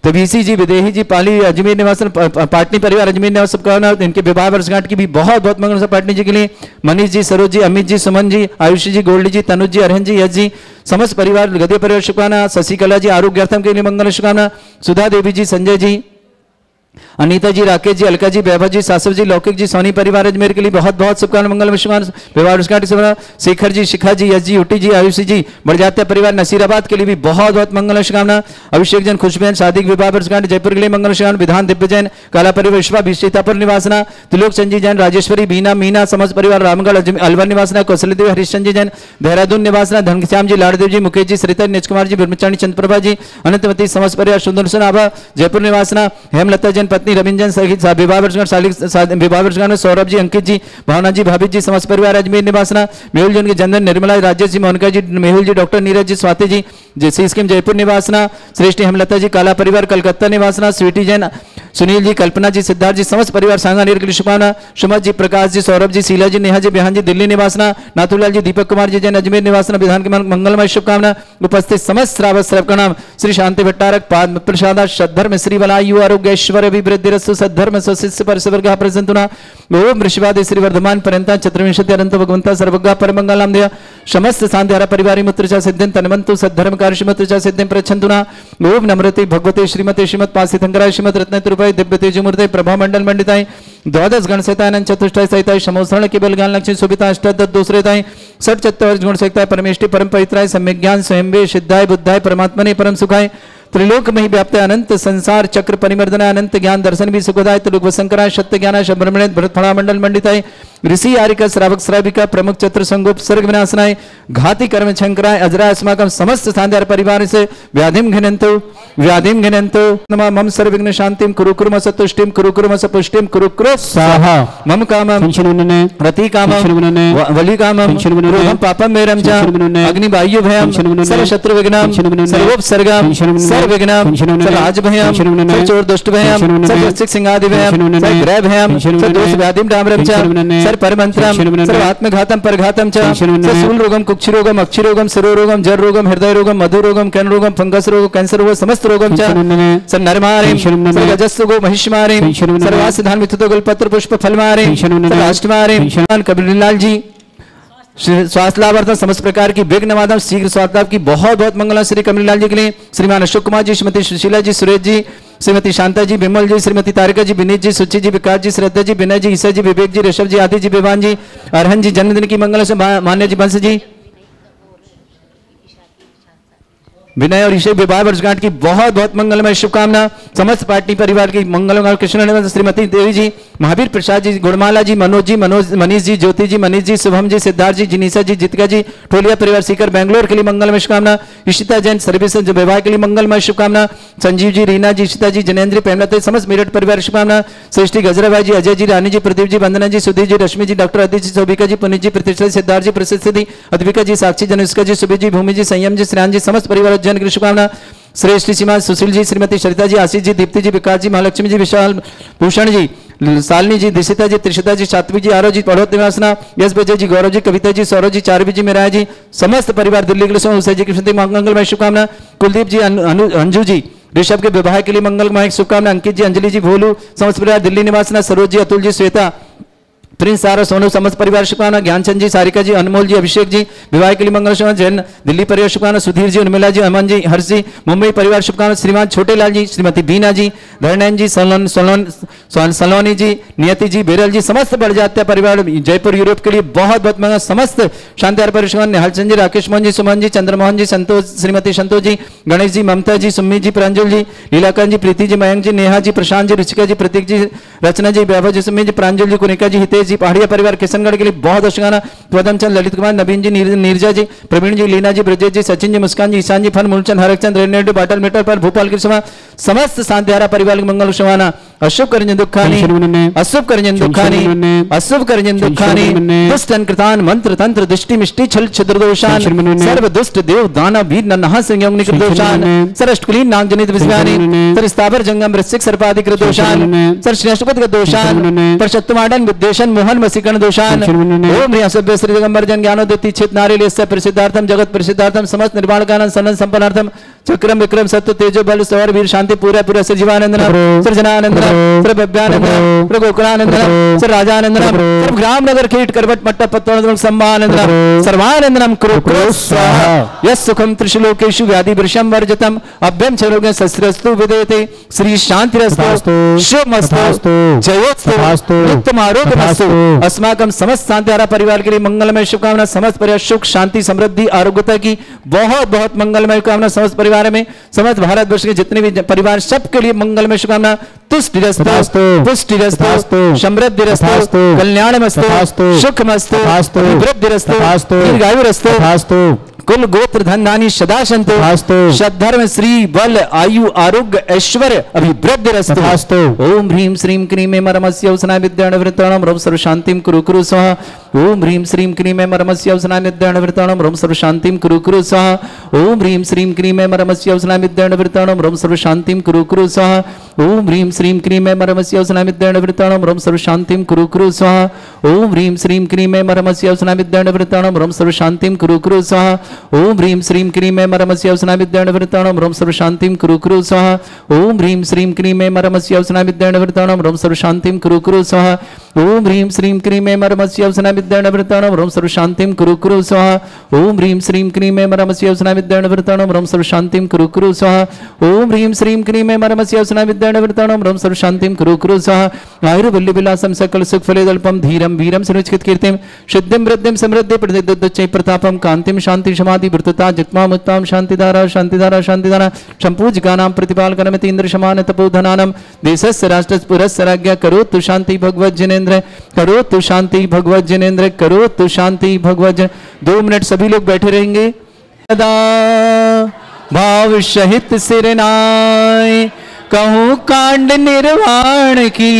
तबीसी जी, विदेही जी, पाली अजमेर निवास, पाटनी परिवार अजमेर निवास शुभकामना। इनके विवाह वर्षगांठ की भी बहुत बहुत मंगल पाटनी जी के लिए। मनीष जी, सरोज जी, अमित जी, सुमन जी, आयुषी जी, गोल्डी जी, तनुज जी, अरहन जी, यश जी, समस्त परिवार गदे परिवार शुभकामना। शशिकला जी, आरोग्यार्थम के लिए मंगल शुभकामना। सुधा देवी जी, संजय जी, अनीता जी, राकेश जी, अलका जी, वैभव जी, सासव जी, लौकिक जी, सोनी परिवार अजमेर के लिए बहुत बहुत शुभकामना। मंगल शुभकामना। विवाह शुभकामना। शेखर जी, शिखा जी, यश जी, यूटी जी, आयुषी जी, बड़जात्या परिवार नसीराबाद के लिए भी बहुत बहुत मंगल शुभकामना। अभिषेक जैन, खुशबैन, शादी विवाह शुभकामना जयपुर के लिए मंगल शुभकामना। विधान दिव्य जैन, काला परिवार विश्वाभिषेतापुर निवासना। त्रिलोक चंद जी जैन, राजेश्वरी, बीना, मीना, समस्त परिवार रामगढ़ अलवर निवासना। कौशल देवी, हरिश्चंद जी जैन, देहरादून निवासना। धनश्याम जी, लाड़देव जी, मुकेश जी, सरिता, नीच कुमार जी, ब्रह्मचारी, चंद्रप्रभा जी, अनंतमती, समस्त परिवार सुंदर आभा जयपुर निवासना। हेमलता जैन, पत्नी रविंजन सहित विवाह वर्षगांठ में सौरभ जी, अंकित जी, भावना जी, भाभी जी, समस्त परिवार अजमेर निवासना। मेहुल जी, उनके जनधन, निर्मला, राजेश जी, मोनिका जी, मेहुल जी, डॉक्टर नीरज जी, स्वाति जी, जैसी स्कीम जयपुर निवासना। श्रेष्ठी हेमलता जी, काला परिवार कलकत्ता निवासना। स्वीटी जैन, सुनील जी, कल्पना जी, सिद्धार्थ जी, समस्त परिवार सांगानेर के लिए शुभकामना। सुमत जी, प्रकाश जी, सौरभ जी, शीला जी, नेहा जी, बिहान जी, दिल्ली निवासना। नाथूलाल जी, दीपक कुमार जी जैन, अजमेर निवासना। विधान के मंगलमय शुभकामना। उपस्थित समस्त श्रावक श्रव का नाम श्री शांति भट्टारक पाद प्रसादा सद्धर्म श्री वलायु आरोग्य ऐश्वर्य अभिवृद्धि रस्सु सद्धर्म शिष्य परसवर्ग प्रसन्ना। ओम ऋषिवाद श्री वर्धमान पर्यंता चतुर्विंशति अनंत भगवंता सर्वज्ञ परमंगलाम देय समस्त शांतिहारा परिवारी मुत्रचा सिद्धिं तन्वन्तु सद्धर्म कार्यमुत्रचा सिद्धिं प्रच्छन्तुना। ओम नम्रते भगवते श्रीमते श्रीमत् पासितंकराय श्रीमत् रत्नत्रुपाय दिव्य तेजमूर्ते प्रभा मंडल मंडिताय द्वादश गण सहिताय चतुष्टाय सहिताय समोसरण केवल ज्ञान लक्ष्मी सुभिता अष्टादश दूसरेताय षट चत्वारिश गुण सहिताय परमेष्टि परम पवित्राय सम्यक ज्ञान स्वयंवे सिद्धाय बुद्धाय परमात्मने परम सुखाय त्रिलोक में ही व्याप्त अनंत संसार चक्र परिमर्दना अनंत ज्ञान दर्शन भी सुखदाय त्रिलोक वसंकराय सत्य ज्ञान ब्रह्मणे भरत फणा मंडल मंडिताय ऋषि आरिका श्रावक श्राविका प्रमुख चतुर संगोप सर्ग विनाशनाय घाति कर्म शंकराय अजरा अस्माकं समस्त सांध्यार परिवार से व्याधिम घिनंतो नमः मम सर्वविघ्न शांतिम कुरु कुरु सतुष्टिम कुरु कुरु सपुष्टिम कुरु कुरु स्वाहा मम कामम रति कामम वली कामम रोगम पापम मेरम च अग्नि वायु भयम सर्व शत्रु विघ्नम सर्वोपसर्गम सर्व विघ्नम सर्व राज भयम सर्व चोर दुष्ट भयम सर्व वृश्चिक सिंहादि भयम सर्व ग्रह भयम सर्व दोष व्याधिम डामरम च सर्व परमंत्रम सर्व आत्मघातम परघातम च सर्व शूल रोगम कुक्षि रोगम अक्षि रोगम सरो रोगम जर रोगम हृदय रोगम मधु रोगम कैन रोगम फंगस रोग कैंसर रोग समस्त रोगम च सर्व नरमारिम सर्व गजस्सु गो महिषमारिम सर्व सिद्धान मिथुतो गल पत्र पुष्प फलमारिम सर्व अष्टमारिम कबीरलाल जी स्वास्थ्य लाभार्थम समस्त प्रकार की विघ्न वादम शीघ्र स्वास्थ्य लाभ की बहुत बहुत मंगल श्री कमललाल जी के लिए श्रीमान अशोक कुमार जी श्रीमती सुशीला जी सुरेश जी श्रीमती शांता जी विमल जी श्रीमती तारिका जी विनीत जी सुचि जी विकास जी श्रद्धा जी विनय जी ईसा जी विवेक जी ऋषभ जी आदि जी विवान जी अरहन जी जन्मदिन की मंगल से मान्य जी बंश जी विनय और ईशे विवाह वर्षगांठ की बहुत बहुत मंगलमय शुभकामना समस्त पार्टी परिवार की मंगलमय कृष्ण श्रीमती देवी जी महावीर प्रसाद जी गुणमाला जी मनोज मनीष जी ज्योति जी मनीष जी शुभम जी सिद्धार्थ जी जिनीसा जी जितिका जी ठोलिया परिवार सीकर बेंगलोर के लिए मंगलमय शुभकामना इशिता जैन सर्विस विवाह के लिए मंगलमय शुभकामना संजीव जी रीना जी इशिता जी जनेन्द्र प्रेमलता समस्त मेरठ परिवार शुभकामना सृष्टि गजराबाई जी अजय जी रानी जी प्रदीप जी वंदना जी सुधीर जी रश्मि जी डॉक्टर अदिति जी शोभिका जी पुनीत जी प्रतिष्ठा सिद्धार्थ जी प्रसिद्धि अद्विका जी साक्षी जनुष्का जी सुबीर जी भूमि जी संयम जी श्रेयान जी समस्त परिवार जन की शुभकामना श्रेष्ठ सीमा सुशील जी श्रीमती सरिता जी आशीष जी दीप्ति जी विकास जी महालक्ष्मी जी विशाल भूषण जी सालनी जी दिशिता जी त्रिशिता जी सात्वी जी आरो जी पढ़ोत निवासना यश बजे जी गौरव जी कविता जी सौरभ जी चारवी जी मेरा जी समस्त परिवार दिल्ली के लिए उषा जी कृष्ण मंगलमय शुभकामना कुलदीप जी अंजू जी ऋषभ के विवाह के लिए मंगलमय शुभकामना अंकित जी अंजलि जी भोलू समस्त परिवार दिल्ली निवासना सरोज जी अतुल जी श्वेता प्रिंस सारा सोनू समस्त परिवार शुभकामना ज्ञानचंद जी सारिका जी अनमोल जी अभिषेक जी विवाह के लिए मंगल शुभकामना जैन दिल्ली परिवार शुभकामना सुधीर जी उर्मिला जी अमन जी हर्ष जी मुंबई परिवार शुभकामना श्रीमान छोटे लाल जी श्रीमती बीना जी धरनैन जी सलोनी जी नियति जी बेरल जी समस्त बढ़ जाते परिवार जयपुर यूरोप के लिए बहुत बहुत मंगल समस्त शांति परिवार निहालचंद जी राकेश मोहन जी सुमन जी चंद्रमोहन जी संतोष श्रीमती संतोष जी गणेश जी ममता जी सुम्मी जी प्रांजल जी लीलाकांत जी प्रीति जी मयंक जी नेहा जी प्रशांत जी रुचिका जी प्रतीक जी रचना जी वैभव जी सुम्मी जी प्रांजल जी कुनिका जी हितेश जी पहाड़िया परिवार किशनगढ़ के लिए बहुत शुभकामना पदम चंद ललित कुमार नवीन जी नीरजा जी प्रवीण जी लीना जी ब्रजेश जी सचिन जी मुस्कान जी ईशान जी फन मूलचंद हरकचंद रेणु बाटल मेटर पर भोपाल की सभा समस्त शांतिहारा परिवार की मंगल शुभकामना अशुभ करजन दुखानी अशुभ करजन दुखानी अशुभ करजन दुखानी दुष्टन कृतान मंत्र तंत्र दृष्टि मिष्टि छल छिद्र दोषान सर्व दुष्ट देव दानव वीर नन्हा संयोग निकृत दोषान सरष्टकुलीन नाग जनित विज्ञानी सर स्थावर जंगम वृश्चिक सर्पाधिक दोषान सर श्रेष्ठपद का दोषान पर शत्रुमाडन विद्वेषण मोहन वसीकरण दोषान ओम ह्रीं सभ्य श्री दिगंबर जन ज्ञानोदति चित नारीलेस्य प्रसिद्धार्थम जगत प्रसिद्धार्थम समस्त निर्माण कानन सनन संपन्नार्थम चक्रम विक्रम सत्य तेजो बल सौर वीर शांति पूरा पूरा sir Jeevanandan sir Jananandan sir Bhavyanandan sir Gokulanandan sir Rajanandan sir ग्राम नगर कीट करवट मट्ट पत्तोनंदन सम्मानंदन सर्वानंदनम कुरु कुरु स्वाहा यस सुखम त्रिशलोकेषु व्याधि वृषम वर्जतम अभ्यम चरोगे शस्त्रस्तु विदेते श्री शांतिरस्तु शुभमस्तु जयोस्तु उत्तम आरोग्यमस्तु अस्माकं समस्त शांतिहारा परिवार के लिए मंगलमय शुभकामना समस्त परिवार सुख शांति समृद्धि आरोग्यता की बहुत बहुत मंगलमय कामना समस्त परिवार में समस्त भारतवर्ष के जितने भी परिवार सबके लिए मंगलमय शुभकामना तुष्टिरस्तु पुष्टिरस्तु समृद्धिरस्तु कल्याणमस्तु सुखमस्तु वृद्धिरस्तु दीर्घायुरस्तु कुल गोत्र धन धानी सदा संतो सद्धर्म श्री बल आयु आरोग्य ऐश्वर्य अभिवृद्धि रस्तु ओम ह्रीं श्रीं क्रीं मरमस्य औसना विद्याण वृत्ताणम रव सर्व शांतिम कुरु कुरु स्वाहा ओम ह्रीं श्रीं क्रीं मरमस्य औसना विद्याण वृत्ताणम रव सर्व शांतिम कुरु कुरु स्वाहा ओम ह्रीं श्रीं क्रीं मरमस्य औसना विद्याण वृत्ताणम रव सर्व शांतिम कुरु कुरु स्वाहा ओम ह्रीं श्रीं क्रीं मरमस्य औसना विद्याण वृत्ताणम रव सर्व शांतिम कुरु कुरु स्वाहा ओम ह्रीं श्रीं क्रीं मरमस्य औसना विद्याण वृत्ताणम रव सर्व शांतिम कुरु कुरु स्वाहा ओम ह्रीं श्रीं क्रीं मरमस्य औसना विद्याण वृत्ताणम रव सर्व शांतिम कुरु कुरु स्वाहा ओम ह्रीं श्रीं क्रीं मरमस्य औसना विद्याण वृत्ताणम रव सर्व शांतिम कुरु कुरु स्वाहा ओम ह्रीं श्रीं क्रीं मरमस्य औसना विद्याणवृताणम ओम सर्व शांतिम कुरु कुरु स्वाहा ओम ह्रीं श्रीं क्रीं मे मरमस्य उसना विद्याणवृताणम ओम सर्व शांतिम कुरु कुरु स्वाहा ओम ह्रीं श्रीं क्रीं मे मरमस्य उसना विद्याणवृताणम ओम सर्व शांतिम कुरु कुरु स्वाहा आयुर्वल्ली विलासम सकल सुख फलेदल्पम धीरम वीरम सुनिश्चित कीर्तिम सिद्धिम वृद्धिम समृद्धि प्रतिदुच्चै प्रतापम कांतिम शांति समाधि वृत्तता जित्माम उत्तम शांतिधारा शांतिधारा शांतिधारा संपूजकानां प्रतिपालकनमिति इंद्र समान तपोधनानम देशस्य राष्ट्रस्य पुरस्य राज्ञा करोतु शांति भगवत जिनेन्द्र करोतु शांति भगवत जिनेन्द्र करोतु शांति भगवत 2 मिनट सभी लोग बैठे रहेंगे। सदा भाव सहित सिरनाय कहूँ कांड निर्वाण की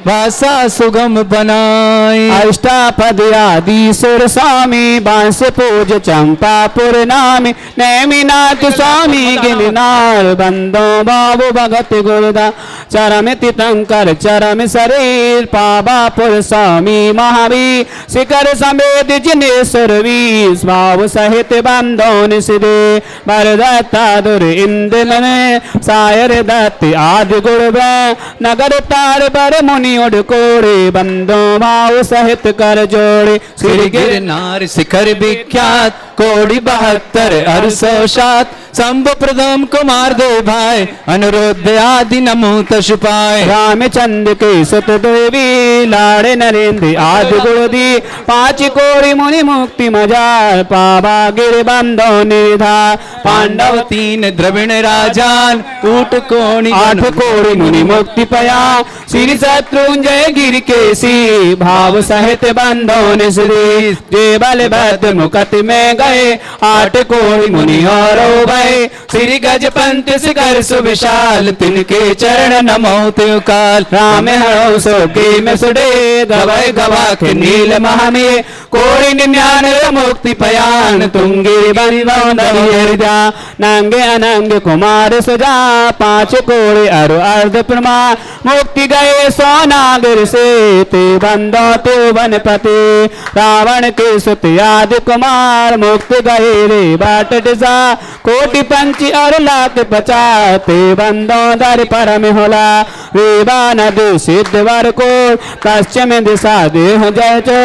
भाषा सुगम बनाए। अष्टापद आदि सुर स्वामी बांस पूज चंपापुर नामी नैमिनाथ स्वामी गिरनार बंदो बाबू भगत गुरुदा चरम तीर्थंकर चरम शरीर पावापुर स्वामी महावीर शिखर समेत जिनेश्वर वीर बाबू सहित बंदो निषदे बरदत्ता दुर इंद्र सायर दत्त आदि गुरु नगर तार बर मुनि कोड़े बंदो भाव सहित कर जोड़े श्री गिरनार शिखर विख्यात कोड़ी 72 अरसोशात शंभु प्रथम कुमार दो भाई अनुरुद्ध आदि नमो तशुपाय रामचंद्र के सुत देवी लाड़े नरेंद्र आदि गुरुदी 5 कोड़ी मुनि मुक्ति मजार पावा गिर बंदो निर्धा पांडव 3 द्रविण राजान ऊट कोणी 8 कोड़ी मुनि मुक्ति पया श्री शत्रुंजय गिर केसी भाव सहित बंदो निश्री जे बल भद्र मुकट में गए 8 कोड़ी मुनि और भय श्री गजपंत शिखर सुविशाल तिनके चरण नमो त्यो काल राम हरो सोके में सुडे गवय गवा के नील महामे कोड़ी 99 मुक्ति पयान तुंगी बंदो नंगे अनंग कुमार सुजा 5 कोड़ी अरु अर्ध प्रमा मुक्ति गए सोनागर से ते बंदो ते वनपति रावण के सुत आदि कुमार मुक्त गए रे बाट दिशा कोटि पंची और लाख पचाते बंदो दर परम होला रेवा नदी सिद्ध वर को पश्चिम दिशा देह जय चो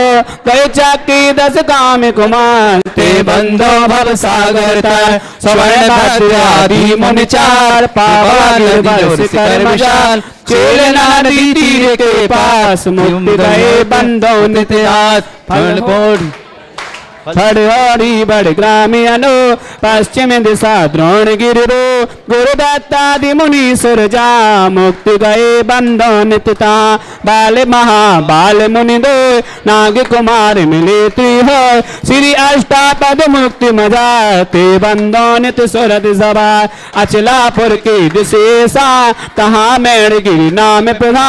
गए चाकी 10 काम कुमार ते बंदो भव सागर तर स्वर्ण भद्र आदि मुनि चार पावा गिर शिखर विशाल चेलना नदी तीर के पास मुक्त गए बंदो नित्यास फड़वाड़ी बड़ ग्रामी अनो पश्चिम दिशा द्रोण गिरो गुरुदत्तादि मुनि सुरजा मुक्त गए बंदो नित्यता बाल महाबाल मुनि दो नाग कुमार मिले त्रिह श्री अष्टापद मुक्ति मजाते बंदो नित सुरत सभा अचलापुर के दिशेषा कहा मेड़ गिरी नाम प्रधा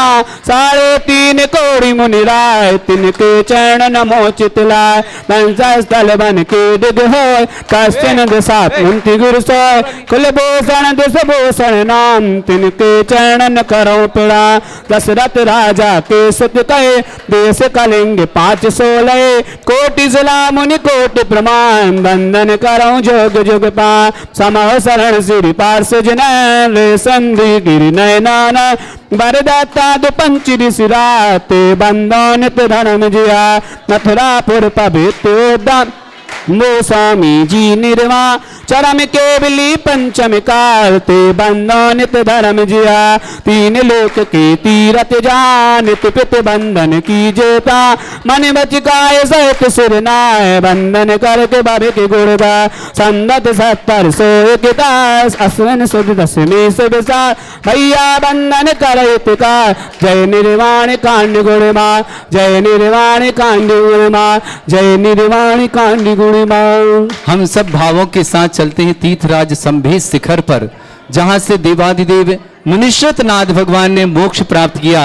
3.5 कोड़ी मुनि राय तिनके चरण नमो चितलाय स्थल बन के दिग हो कश्चिन दिशा कुंती गुरु सो कुलभूषण दिशभूषण नाम तिनके चरणन करो पिड़ा दशरथ राजा के सुत कहे देश कलिंग 516 कोटि जिला मुनि कोटि प्रमाण बंदन करो जोग जुग पा समह शरण श्री पार्श्व जन संधि गिरि नयनान वरदत्ता पंच ऋषिराते बंदो नित धर्म जिया मथुरापुर पवित्र वो स्वामी जी निर्वा चरम केवली पंचम कारते बंदो नित धर्म जिया 3 लोक के तीरथ जानित पित बंधन की जेता मन बच काय सहित सिरनाय बंधन करके बाबे के गुड़गा संदत 70 सोदास अश्विन सुद 10 में सुबसा भैया बंधन करहित का जय निर्वाण कांड गुणमा जय निर्वाण कांड गुणमा जय निर्वाण कांड गुणमा। हम सब भावों के साथ चलते हैं तीर्थराज संभेद शिखर पर, जहां से देवादिदेव मुनिश्रत नाथ भगवान ने मोक्ष प्राप्त किया।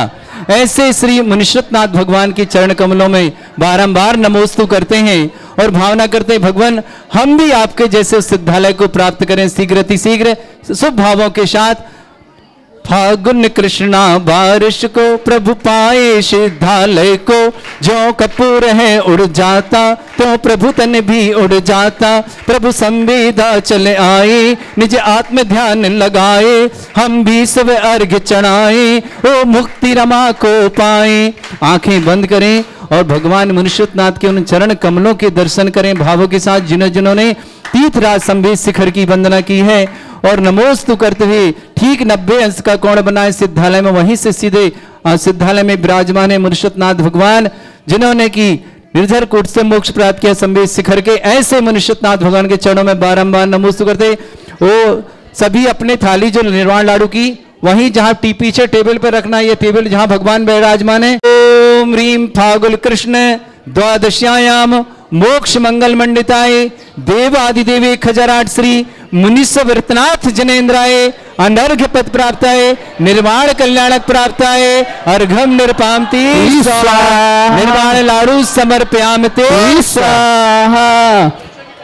ऐसे श्री मुनिश्रत नाथ भगवान के चरण कमलों में बारंबार नमोस्तु करते हैं और भावना करते हैं भगवान हम भी आपके जैसे सिद्धालय को प्राप्त करें शीघ्र अतिशीघ्र शुभ भावों के साथ। फागुन कृष्णा बारिश को प्रभु पाए सिद्धालय को जो कपूर है उड़ जाता तो प्रभु तन भी उड़ जाता। प्रभु संवेदा चले आए निज आत्म ध्यान लगाए हम भी सब अर्घ चढ़ाए ओ मुक्ति रमा को पाए। आंखें बंद करें और भगवान मुनिषुतनाथ के उन चरण कमलों के दर्शन करें भावों के साथ, जिन्होंने तीर्थराज संभेद शिखर की वंदना की है। और नमोस्तु करते हुए ठीक 90 अंश का कोण बनाए सिद्धालय में, वहीं से सीधे सिद्धालय में विराजमान है मुनिषुतनाथ भगवान, जिन्होंने की निर्धर कूट से मोक्ष प्राप्त किया संभेद शिखर के। ऐसे मुनिषुतनाथ भगवान के चरणों में बारंबार नमोस्तु करते। वो सभी अपने थाली जो निर्वाण लाडू की वहीं जहां पीछे टेबल पर रखना, ये टेबल जहां भगवान विराजमान है। ओम ह्रीम फागुल कृष्ण द्वादश्यायाम मोक्ष मंगल मंडिताय देवादिदेवे खजराट श्री मुनिष वृतनाथ जनेन्द्राय अनर्घ्य पद प्राप्ताय निर्वाण कल्याणक प्राप्ताय अर्घम निर्पामति स्वाहा निर्वाण लाडू समर्पयामते स्वाहा।